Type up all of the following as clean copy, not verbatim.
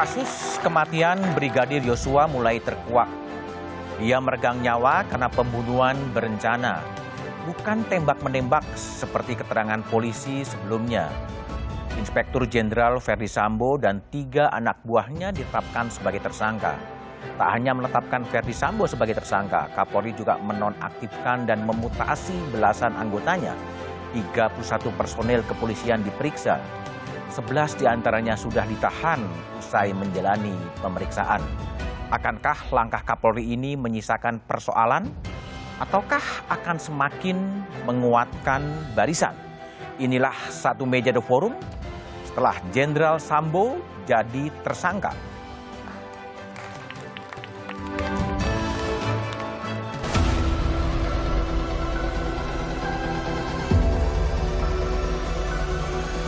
Kasus kematian Brigadir Yosua mulai terkuak. Dia meregang nyawa karena pembunuhan berencana, bukan tembak-menembak seperti keterangan polisi sebelumnya. Inspektur Jenderal Verdi Sambo dan 3 anak buahnya ditetapkan sebagai tersangka. Tak hanya menetapkan Verdi Sambo sebagai tersangka, Kapolri juga menonaktifkan dan memutasi belasan anggotanya. 31 personel kepolisian diperiksa. 11 diantaranya sudah ditahan usai menjalani pemeriksaan. Akankah langkah Kapolri ini menyisakan persoalan? Ataukah akan semakin menguatkan barisan? Inilah Satu Meja The Forum setelah Jenderal Sambo jadi tersangka.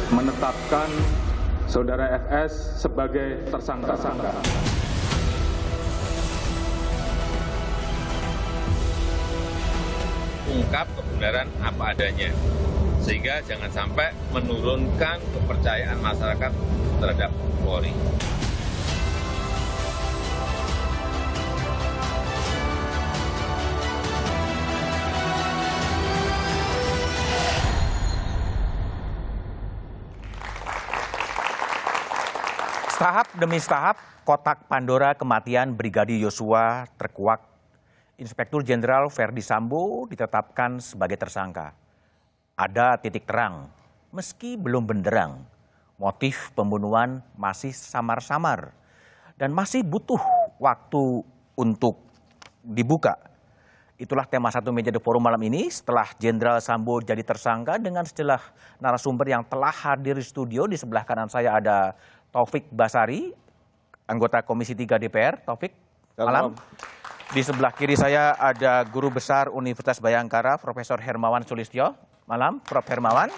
Menetapkan Saudara FS sebagai tersangka. Ungkap kebenaran apa adanya, sehingga jangan sampai menurunkan kepercayaan masyarakat terhadap Polri. Tahap demi tahap, kotak Pandora kematian Brigadir Yosua terkuak. Inspektur Jenderal Verdi Sambo ditetapkan sebagai tersangka. Ada titik terang, meski belum benderang. Motif pembunuhan masih samar-samar dan masih butuh waktu untuk dibuka. Itulah tema Satu Meja The Forum malam ini setelah Jenderal Sambo jadi tersangka dengan sejumlah narasumber yang telah hadir di studio. Di sebelah kanan saya ada Taufik Basari, anggota Komisi 3 DPR. Taufik, malam. Di sebelah kiri saya ada Guru Besar Universitas Bhayangkara, Profesor Hermawan Sulistyo. Malam, Prof. Hermawan.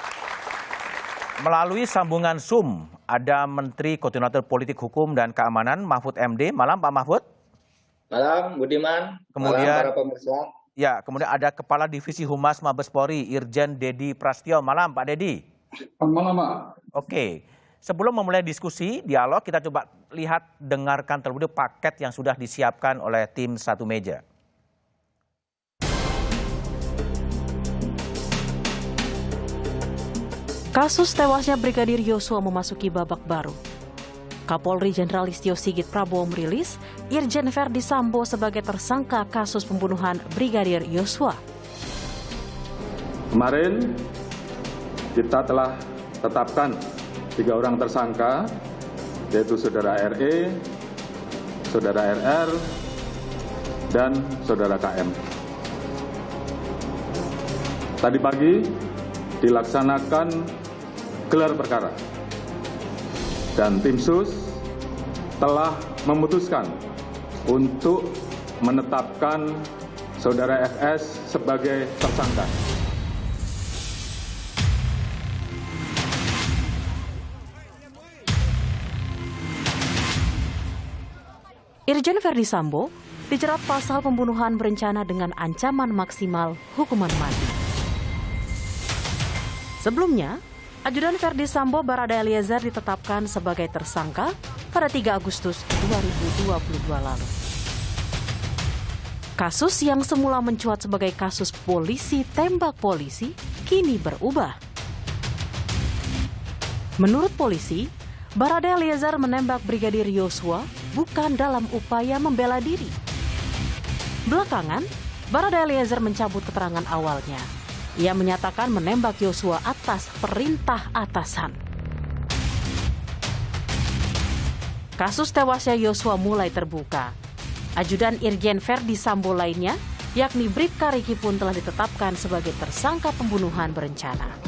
Melalui sambungan Zoom, ada Menteri Koordinator Politik Hukum dan Keamanan, Mahfud MD. Malam, Pak Mahfud. Malam, Budiman. Kemudian, malam, para pemirsa. Ya, kemudian ada Kepala Divisi Humas Mabes Polri, Irjen Dedi Prasetyo. Malam, Pak Dedi. Malam, Pak. Oke. Sebelum memulai diskusi, dialog, kita coba lihat, dengarkan terlebih dahulu paket yang sudah disiapkan oleh tim Satu Meja. Kasus tewasnya Brigadir Yosua memasuki babak baru. Kapolri Jenderal Listio Sigit Prabowo merilis Irjen Verdi Sambo sebagai tersangka kasus pembunuhan Brigadir Yosua. Kemarin kita telah tetapkan 3 orang tersangka, yaitu Saudara RE, Saudara RR, dan Saudara KM. Tadi pagi dilaksanakan gelar perkara dan tim sus telah memutuskan untuk menetapkan Saudara FS sebagai tersangka. Irjen Verdi Sambo dijerat pasal pembunuhan berencana dengan ancaman maksimal hukuman mati. Sebelumnya, Ajudan Verdi Sambo Barada Eliezer ditetapkan sebagai tersangka pada 3 Agustus 2022 lalu. Kasus yang semula mencuat sebagai kasus polisi tembak polisi kini berubah. Menurut polisi, Barada Eliezer menembak Brigadir Yosua bukan dalam upaya membela diri. Belakangan, Barada Eliezer mencabut keterangan awalnya. Ia menyatakan menembak Yosua atas perintah atasan. Kasus tewasnya Yosua mulai terbuka. Ajudan Irjen Verdi Sambo lainnya, yakni Bribka Riki pun telah ditetapkan sebagai tersangka pembunuhan berencana.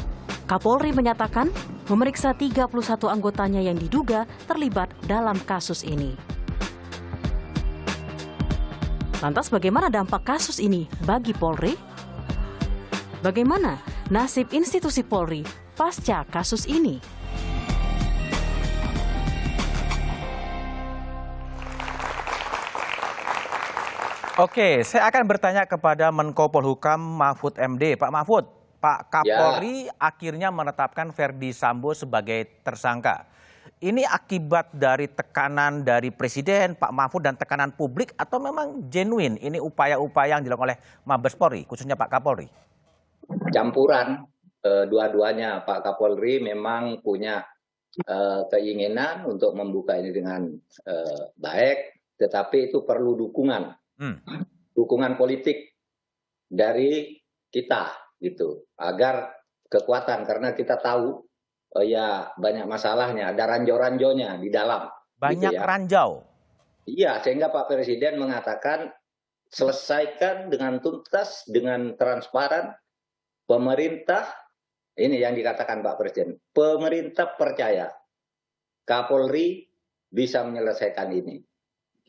Kapolri menyatakan memeriksa 31 anggotanya yang diduga terlibat dalam kasus ini. Lantas bagaimana dampak kasus ini bagi Polri? Bagaimana nasib institusi Polri pasca kasus ini? Oke, saya akan bertanya kepada Menko Polhukam Mahfud MD. Pak Mahfud, Pak Kapolri akhirnya menetapkan Verdi Sambo sebagai tersangka. ini akibat dari tekanan dari Presiden, Pak Mahfud, dan tekanan publik, atau memang genuine ini upaya-upaya yang dilakukan oleh Mabes Polri, khususnya Pak Kapolri? Campuran dua-duanya. Pak Kapolri memang punya keinginan untuk membuka ini dengan baik, tetapi itu perlu dukungan politik dari kita gitu, agar kekuatan, karena kita tahu ya banyak masalahnya, ada ranjau-ranjaunya di dalam. Banyak gitu ya. ranjau. Iya, sehingga Pak Presiden mengatakan selesaikan dengan tuntas, dengan transparan. Pemerintah, ini yang dikatakan Pak Presiden, pemerintah percaya Kapolri bisa menyelesaikan ini,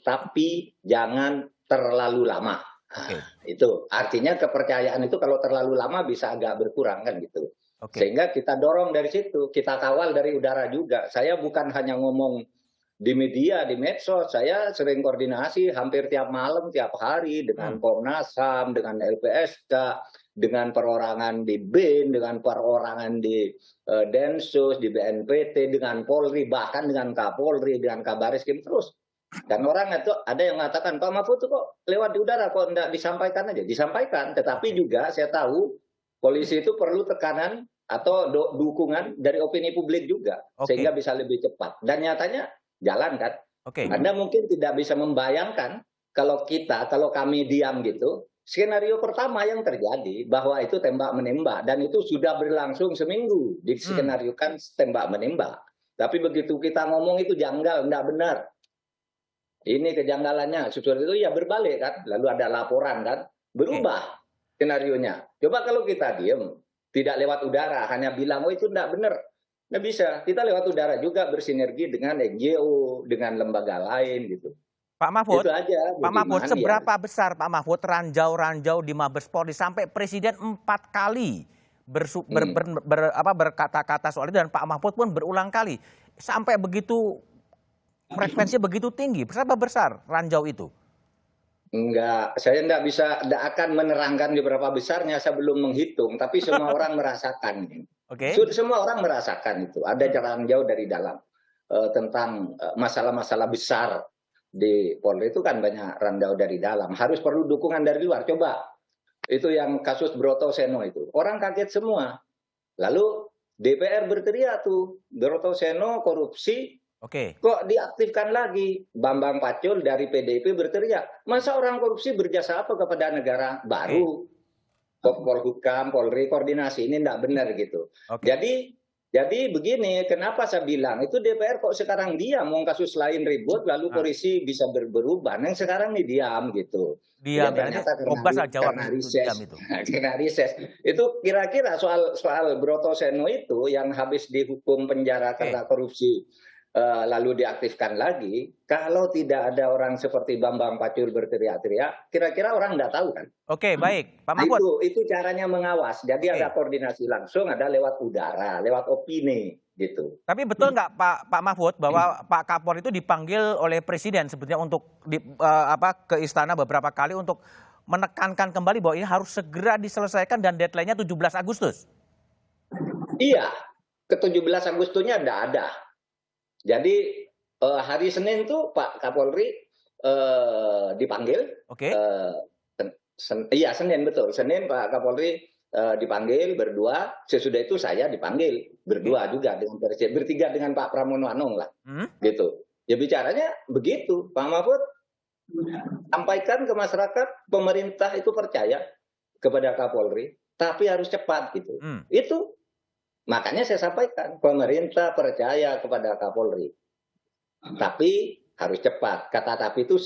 tapi jangan terlalu lama. Itu artinya kepercayaan itu kalau terlalu lama bisa agak berkurang kan gitu. Sehingga kita dorong dari situ, kita kawal dari udara juga. Saya bukan hanya ngomong di media, di medsos, saya sering koordinasi hampir tiap malam, tiap hari dengan Komnas HAM, dengan LPSK, dengan perorangan di BIN, dengan perorangan di Densus, di BNPT, dengan Polri, bahkan dengan Kapolri, dengan Kabariskim terus. Dan orang itu ada yang mengatakan, Pak Mahfud itu kok lewat di udara, kok enggak disampaikan aja? Disampaikan, tetapi juga saya tahu polisi itu perlu tekanan atau dukungan dari opini publik juga, sehingga bisa lebih cepat. Dan nyatanya jalan kan. Anda mungkin tidak bisa membayangkan kalau kami diam gitu, skenario pertama yang terjadi bahwa itu tembak-menembak, dan itu sudah berlangsung seminggu, diskenariokan tembak-menembak. Tapi begitu kita ngomong itu janggal, enggak benar. Ini kejanggalannya, sesuatu itu ya berbalik kan, lalu ada laporan kan, berubah skenarionya. Coba kalau kita diem, tidak lewat udara, hanya bilang, oh itu enggak benar. Nggak bisa, kita lewat udara juga bersinergi dengan NGO, dengan lembaga lain gitu. Pak Mahfud, itu aja, Pak Mahfud, seberapa besar Pak Mahfud ranjau-ranjau di Mabes Polri sampai Presiden 4 kali berkata-kata soal itu, dan Pak Mahfud pun berulang kali. Sampai begitu, frekuensi begitu tinggi, berapa besar ranjau itu? Enggak, saya enggak akan menerangkan di berapa besarnya, saya belum menghitung, tapi semua orang merasakan. Semua orang merasakan itu, ada ranjau dari dalam tentang masalah-masalah besar di Polri itu kan banyak ranjau dari dalam, harus perlu dukungan dari luar. Coba, itu yang kasus Broto Seno itu, orang kaget semua. Lalu DPR berteriak tuh, Broto Seno korupsi, kok diaktifkan lagi? Bambang Pacul dari PDIP berteriak, masa orang korupsi berjasa apa kepada negara? Baru Polhukam, Polri koordinasi, ini tidak benar gitu. Jadi begini, kenapa saya bilang itu DPR kok sekarang diam, mau kasus lain ribut, lalu polisi bisa berubah. Yang sekarang ini diam gitu. Diam, ternyata karena riset. Itu kira-kira soal Broto Seno itu yang habis dihukum penjara karena korupsi, lalu diaktifkan lagi, kalau tidak ada orang seperti Bambang Pacul berteriak-teriak, kira-kira orang nggak tahu kan? Baik, Pak Mahfud. Itu caranya mengawas. Jadi ada koordinasi langsung, ada lewat udara, lewat opini gitu. Tapi betul nggak Pak Mahfud bahwa Pak Kapolri itu dipanggil oleh Presiden sebetulnya untuk ke istana beberapa kali untuk menekankan kembali bahwa ini harus segera diselesaikan dan deadline-nya 17 Agustus? Iya, ke 17 Agustusnya tidak ada. Jadi hari Senin tuh Pak Kapolri dipanggil. Iya Senin, betul. Senin Pak Kapolri dipanggil berdua. Sesudah itu saya dipanggil berdua juga dengan Presiden, bertiga dengan Pak Pramono Anung lah. Gitu. Ya bicaranya begitu, Pak Mahfud. Sampaikan ke masyarakat, pemerintah itu percaya kepada Kapolri, tapi harus cepat gitu. Itu makanya saya sampaikan, pemerintah percaya kepada Kapolri, tapi harus cepat. Kata tapi itu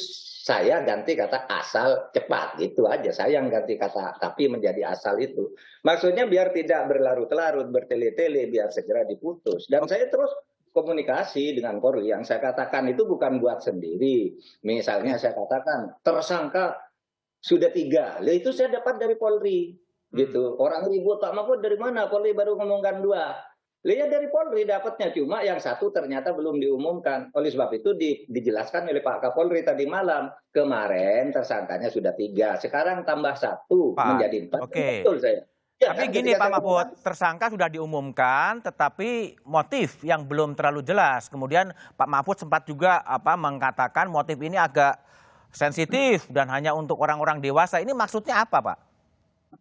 saya ganti kata asal cepat, gitu aja. Saya yang ganti kata tapi menjadi asal itu. Maksudnya biar tidak berlarut-larut, bertele-tele, biar segera diputus. Dan saya terus komunikasi dengan Polri. Yang saya katakan itu bukan buat sendiri. Misalnya saya katakan tersangka sudah 3, itu saya dapat dari Polri. Gitu. Orang ribut, Pak Mahfud dari mana? Polri baru ngomongkan 2. Lihat dari Polri dapatnya, cuma yang 1 ternyata belum diumumkan. Oleh sebab itu dijelaskan oleh Pak Kapolri tadi malam. Kemarin tersangkanya sudah 3, sekarang tambah 1 menjadi 4. Betul saya. Ya Tapi kan, gini ketika Pak saya Mahfud, ngomong, tersangka sudah diumumkan, tetapi motif yang belum terlalu jelas. Kemudian Pak Mahfud sempat juga mengatakan motif ini agak sensitif dan hanya untuk orang-orang dewasa. Ini maksudnya apa, Pak?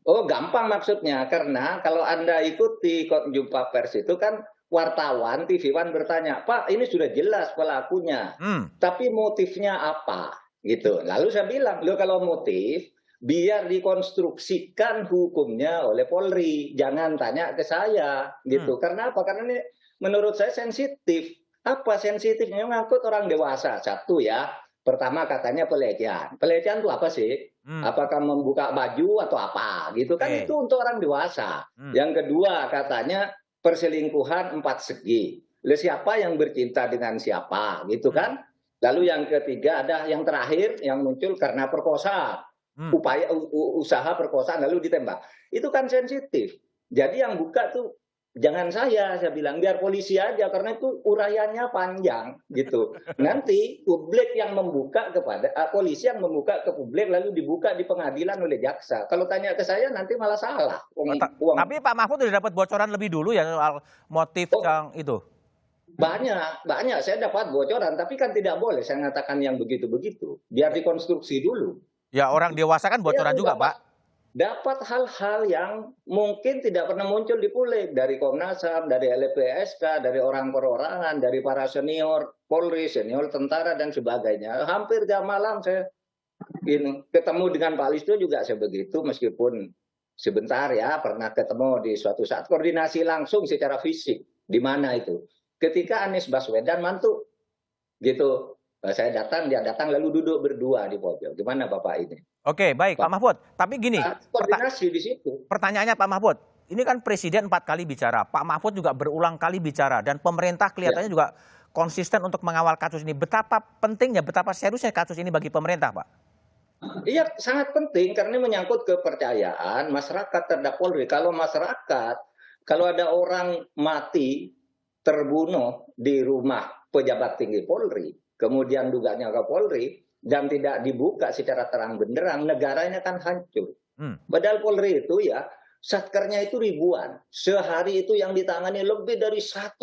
oh gampang maksudnya, karena kalau Anda ikuti jumpa pers itu kan wartawan, TV One bertanya, Pak ini sudah jelas pelakunya, Hmm, tapi motifnya apa? Gitu. Lalu saya bilang, loh kalau motif, biar dikonstruksikan hukumnya oleh Polri, jangan tanya ke saya, gitu. Karena apa? Karena ini menurut saya sensitif. Apa sensitifnya? Ngangkut orang dewasa, satu ya. Pertama katanya pelecehan. Pelecehan itu apa sih? hmm, Apakah membuka baju atau apa? Gitu kan, oke. itu untuk orang dewasa. Hmm. Yang kedua katanya perselingkuhan 4 segi. Lalu siapa yang bercinta dengan siapa? Gitu kan? Lalu yang ketiga ada yang terakhir yang muncul karena perkosaan. Hmm. Upaya usaha perkosaan lalu ditembak. Itu kan sensitif. Jadi yang buka tuh jangan saya bilang biar polisi aja karena itu uraiannya panjang gitu. Nanti publik yang membuka kepada polisi yang membuka ke publik lalu dibuka di pengadilan oleh jaksa. Kalau tanya ke saya nanti malah salah. Tapi Pak Mahfud sudah dapat bocoran lebih dulu ya soal motif Oh. yang itu. Banyak saya dapat bocoran, tapi kan tidak boleh saya mengatakan yang begitu-begitu. Biar dikonstruksi dulu. Ya orang dewasa kan bocoran Ya, juga, dapat- Pak. Dapat hal-hal yang mungkin tidak pernah muncul di publik dari Komnas HAM, dari LPSK, dari orang perorangan, dari para senior Polri, senior tentara dan sebagainya. Hampir jam malam saya ketemu dengan Pak Listo juga saya begitu, meskipun sebentar ya pernah ketemu di suatu saat koordinasi langsung secara fisik. Di mana itu? Ketika Anies Baswedan mantu, gitu. Saya datang, dia datang, lalu duduk berdua di pojok. Gimana Bapak ini? Oke, baik Pak Mahfud. Tapi gini, Koordinasi di situ. pertanyaannya Pak Mahfud, ini kan Presiden 4 kali bicara, Pak Mahfud juga berulang kali bicara, dan pemerintah kelihatannya juga konsisten untuk mengawal kasus ini. Betapa pentingnya, betapa seriusnya kasus ini bagi pemerintah, Pak? Iya, sangat penting karena menyangkut kepercayaan masyarakat terhadap Polri. Kalau masyarakat, kalau ada orang mati, terbunuh di rumah pejabat tinggi Polri, kemudian dugaannya ke Polri, dan tidak dibuka secara terang benderang, negara ini akan hancur. Padahal Polri itu ya, satkernya itu ribuan. Sehari itu yang ditangani lebih dari 100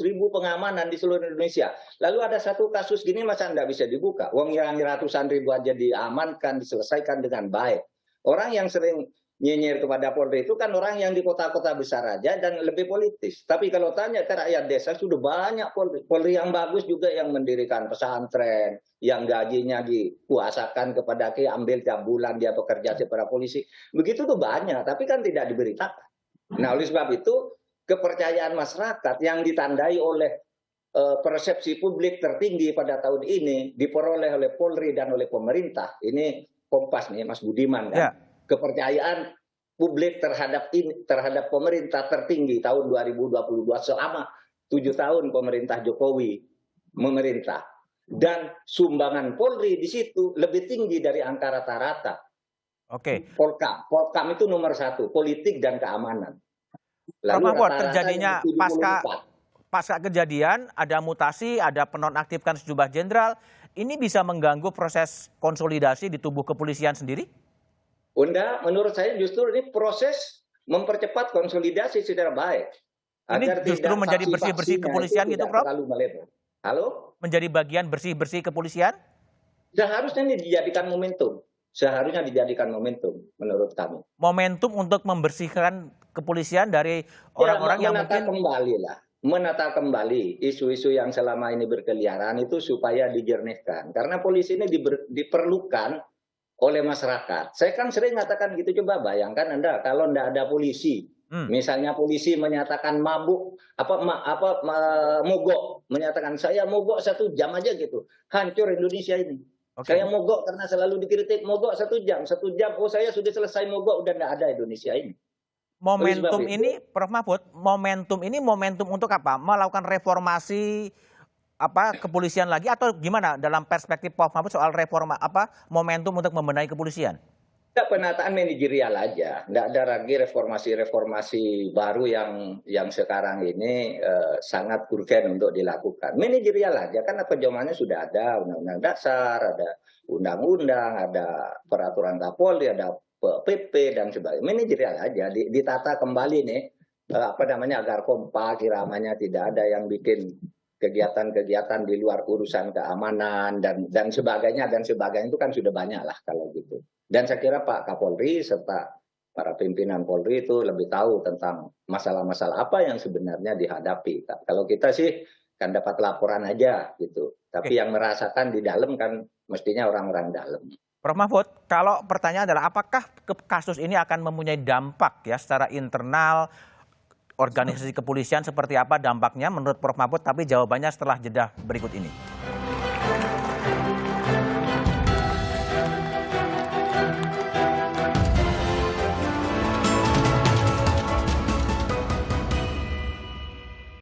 ribu pengamanan di seluruh Indonesia. Lalu ada satu kasus gini masa nggak bisa dibuka? Wong yang ratusan ribu aja diamankan, diselesaikan dengan baik. Orang yang sering nyinyir kepada Polri itu kan orang yang di kota-kota besar aja dan lebih politis. Tapi kalau tanya ke rakyat desa sudah banyak Polri. Polri yang bagus juga yang mendirikan pesantren, yang gajinya dikuasakan kepada ambil tiap bulan dia bekerja sebagai polisi. Begitu tuh banyak, tapi kan tidak diberitakan. Nah, oleh sebab itu kepercayaan masyarakat yang ditandai oleh persepsi publik tertinggi pada tahun ini diperoleh oleh Polri dan oleh pemerintah. Ini Kompas nih, Mas Budiman kan. Ya. Kepercayaan publik terhadap pemerintah tertinggi tahun 2022 selama 7 tahun pemerintah Jokowi memerintah. Dan sumbangan Polri di situ lebih tinggi dari angka rata-rata. Oke. Polkam itu nomor 1, politik dan keamanan. Pak Mahfud, rata-ratanya terjadinya 74. pasca kejadian ada mutasi, ada penonaktifkan sejumlah jenderal. Ini bisa mengganggu proses konsolidasi di tubuh kepolisian sendiri? Unda, menurut saya justru ini proses mempercepat konsolidasi secara baik. Ini justru menjadi bersih-bersih kepolisian gitu, Prof? Halo? Menjadi bagian bersih-bersih kepolisian? Seharusnya ini dijadikan momentum. Seharusnya dijadikan momentum menurut kami. Momentum untuk membersihkan kepolisian dari orang-orang yang mungkin menata kembali isu-isu yang selama ini berkeliaran itu supaya dijernihkan. Karena polisi ini diperlukan oleh masyarakat. Saya kan sering mengatakan gitu, coba bayangkan Anda kalau tidak ada polisi. Misalnya polisi menyatakan mabuk, mogok, menyatakan saya mogok 1 jam aja gitu. Hancur Indonesia ini. Oke. Saya mogok karena selalu dikritik, mogok 1 jam, oh saya sudah selesai mogok, udah tidak ada Indonesia ini. momentum ini, Prof Mahfud, momentum ini momentum untuk apa? Melakukan reformasi kepolisian lagi atau gimana dalam perspektif Prof Mahfud soal momentum untuk membenahi kepolisian? Tidak, penataan manajerial aja, tidak ada lagi reformasi baru yang sekarang ini sangat urgen untuk dilakukan. Manajerial aja, kan pedomannya sudah ada undang-undang dasar, ada undang-undang, ada peraturan Kapolri, ada PP dan sebagainya. Manajerial aja, ditata kembali nih, agar kompak, iramanya tidak ada yang bikin kegiatan-kegiatan di luar urusan keamanan dan sebagainya itu kan sudah banyak lah kalau gitu. Dan saya kira Pak Kapolri serta para pimpinan Polri itu lebih tahu tentang masalah-masalah apa yang sebenarnya dihadapi. Kalau kita sih kan dapat laporan aja gitu. Tapi yang merasakan di dalam kan mestinya orang-orang dalam. Prof. Mahfud, kalau pertanyaan adalah apakah kasus ini akan mempunyai dampak ya secara internal organisasi kepolisian, seperti apa dampaknya menurut Prof. Mahfud, tapi jawabannya setelah jeda berikut ini.